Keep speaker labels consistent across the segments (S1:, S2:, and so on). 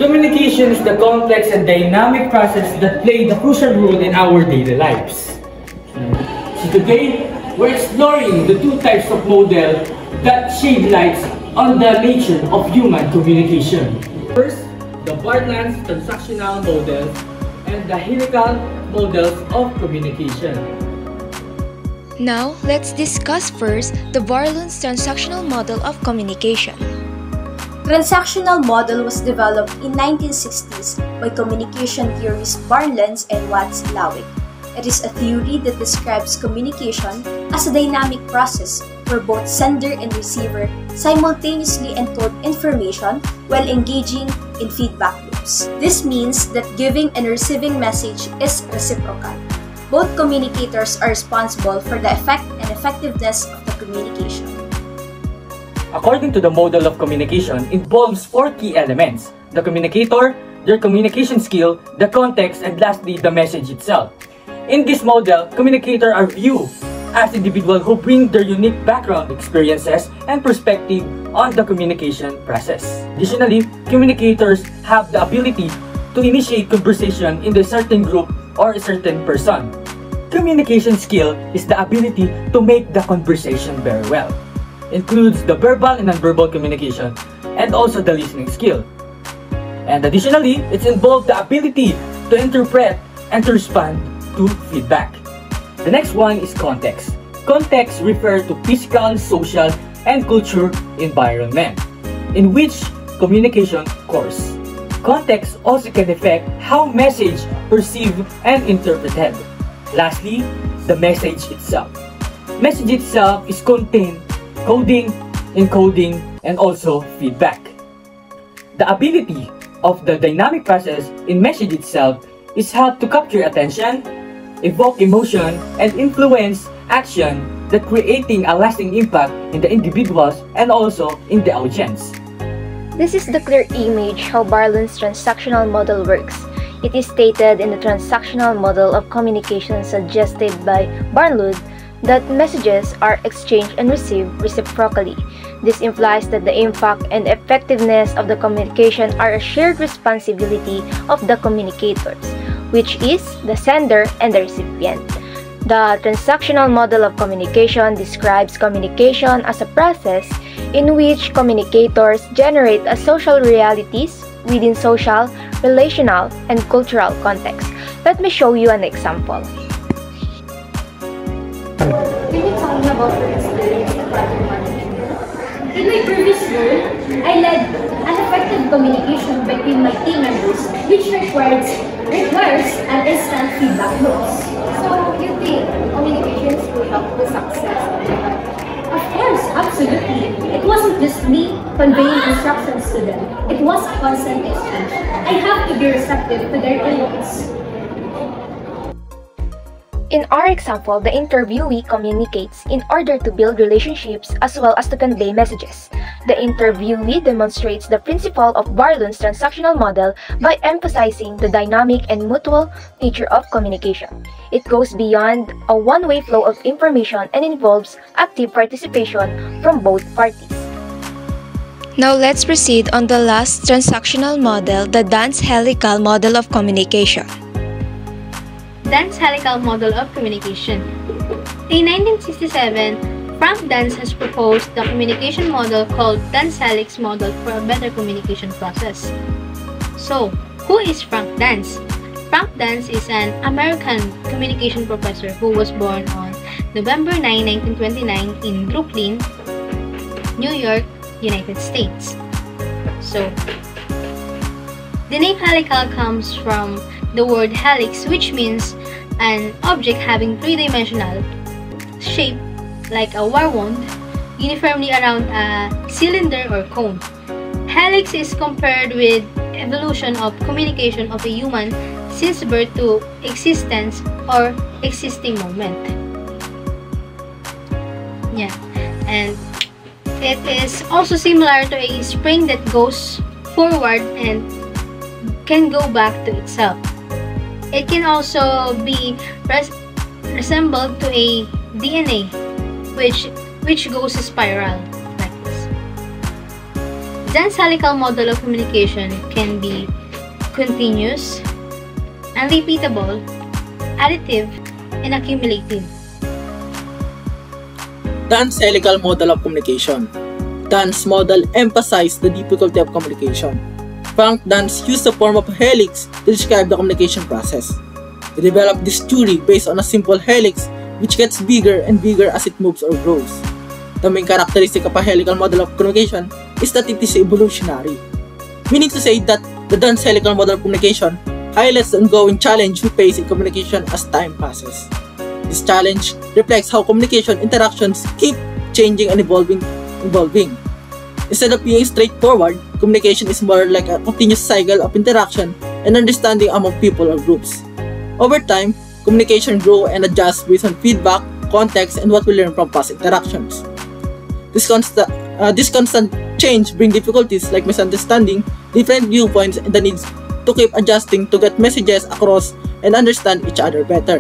S1: Communication is the complex and dynamic process that plays a crucial role in our daily lives. So today, we're exploring the two types of model that shed light on the nature of human communication. First, the Barnlunds transactional model and the Helical models of communication.
S2: Now, let's discuss first the Barnlunds transactional model of communication.
S3: Transactional model was developed in 1960s by communication theorists Barnlunds and Watts-Lowick. It is a theory that describes communication as a dynamic process where both sender and receiver simultaneously encode information while engaging in feedback loops. This means that giving and receiving message is reciprocal. Both communicators are responsible for the effect and effectiveness of the communication.
S1: According to the model of communication, involves four key elements: the communicator, their communication skill, the context, and lastly, the message itself. In this model, communicators are viewed as individuals who bring their unique background, experiences, and perspective on the communication process. Additionally, communicators have the ability to initiate conversation in a certain group or a certain person. Communication skill is the ability to make the conversation very well. Includes the verbal and nonverbal communication and also the listening skill. And additionally, it's involved the ability to interpret and to respond to feedback. The next one is context. Context refers to physical, social, and cultural environment in which communication occurs. Context also can affect how message perceived and interpreted. Lastly, the message itself. Message itself is contained coding, encoding, and also feedback. The ability of the dynamic process in message itself is help to capture attention, evoke emotion, and influence action that creating a lasting impact in the individuals and also in the audience.
S2: This is the clear image how Barnlund's transactional model works. It is stated in the transactional model of communication suggested by Barnlund that messages are exchanged and received reciprocally. This implies that the impact and effectiveness of the communication are a shared responsibility of the communicators, which is the sender and the recipient. The transactional model of communication describes communication as a process in which communicators generate a social realities within social, relational, and cultural context. Let me show you an example.
S4: Can you tell me about your experience in project management? In my previous role, I led an effective communication between my team members, which requires an instant feedback loops.
S5: So, you think communications will help the success of the project?
S4: Of course, absolutely. It wasn't just me conveying instructions to them. It was a constant exchange. I have to be receptive to their inputs.
S2: In our example, the interviewee communicates in order to build relationships as well as to convey messages. The interviewee demonstrates the principle of Barnlund's transactional model by emphasizing the dynamic and mutual nature of communication. It goes beyond a one-way flow of information and involves active participation from both parties.
S6: Now let's proceed on the last transactional model, the Dance Helical model of communication.
S7: Dance Helical model of communication. In 1967, Frank Dance has proposed the communication model called Dance Helix model for a better communication process. So, who is Frank Dance? Frank Dance is an American communication professor who was born on November 9, 1929 in Brooklyn, New York, United States. So, the name Helical comes from the word helix, which means an object having three-dimensional shape like a war wound uniformly around a cylinder or cone. Helix is compared with evolution of communication of a human since birth to existence or existing moment. Yeah, and it is also similar to a spring that goes forward and can go back to itself. It can also be resembled to a DNA, which goes spiral like this. Dan's helical model of communication can be continuous, unrepeatable, additive, and accumulative.
S8: Dan's helical model of communication. Dan's model emphasized the difficulty of communication. Frank Danz used the form of a helix to describe the communication process. He developed this theory based on a simple helix which gets bigger and bigger as it moves or grows. The main characteristic of a helical model of communication is that it is evolutionary, meaning to say that the Dan's helical model of communication highlights the ongoing challenge we face in communication as time passes. This challenge reflects how communication interactions keep changing and evolving. Instead of being straightforward, communication is more like a continuous cycle of interaction and understanding among people or groups. Over time, communication grows and adjusts based on feedback, context, and what we learn from past interactions. This constant change brings difficulties like misunderstanding, different viewpoints, and the needs to keep adjusting to get messages across and understand each other better.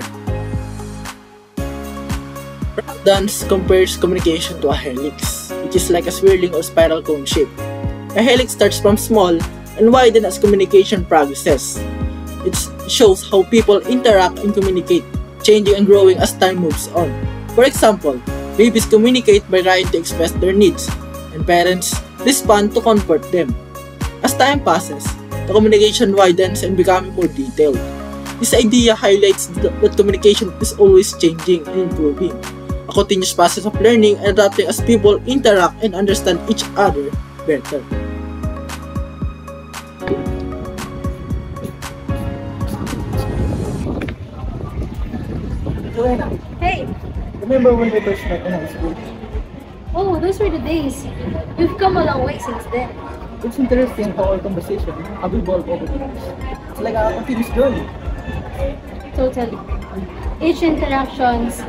S8: Danz compares communication to a helix, which is like a swirling or spiral cone shape. A helix starts from small and widens as communication progresses. It shows how people interact and communicate, changing and growing as time moves on. For example, babies communicate by trying to express their needs, and parents respond to comfort them. As time passes, the communication widens and becomes more detailed. This idea highlights that communication is always changing and improving, a continuous process of learning and adapting as people interact and understand each other better.
S1: Joanna,
S7: Hey!
S1: remember when we first met in high school?
S7: Oh, those were the days. We've come a long way since then.
S1: It's interesting how our conversation have evolved over the years. It's like a continuous journey.
S4: Totally. Each interactions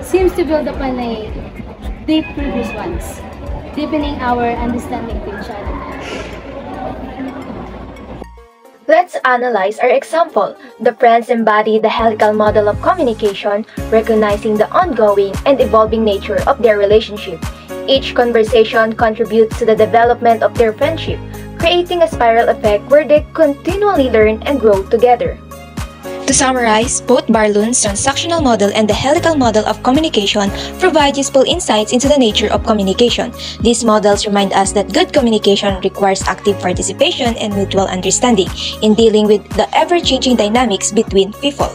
S4: seems to build upon a deep previous ones, deepening our understanding to each other.
S2: Let's analyze our example. The friends embody the helical model of communication, recognizing the ongoing and evolving nature of their relationship. Each conversation contributes to the development of their friendship, creating a spiral effect where they continually learn and grow together.
S6: To summarize, both Barnlund's transactional model and the helical model of communication provide useful insights into the nature of communication. These models remind us that good communication requires active participation and mutual understanding in dealing with the ever-changing dynamics between people.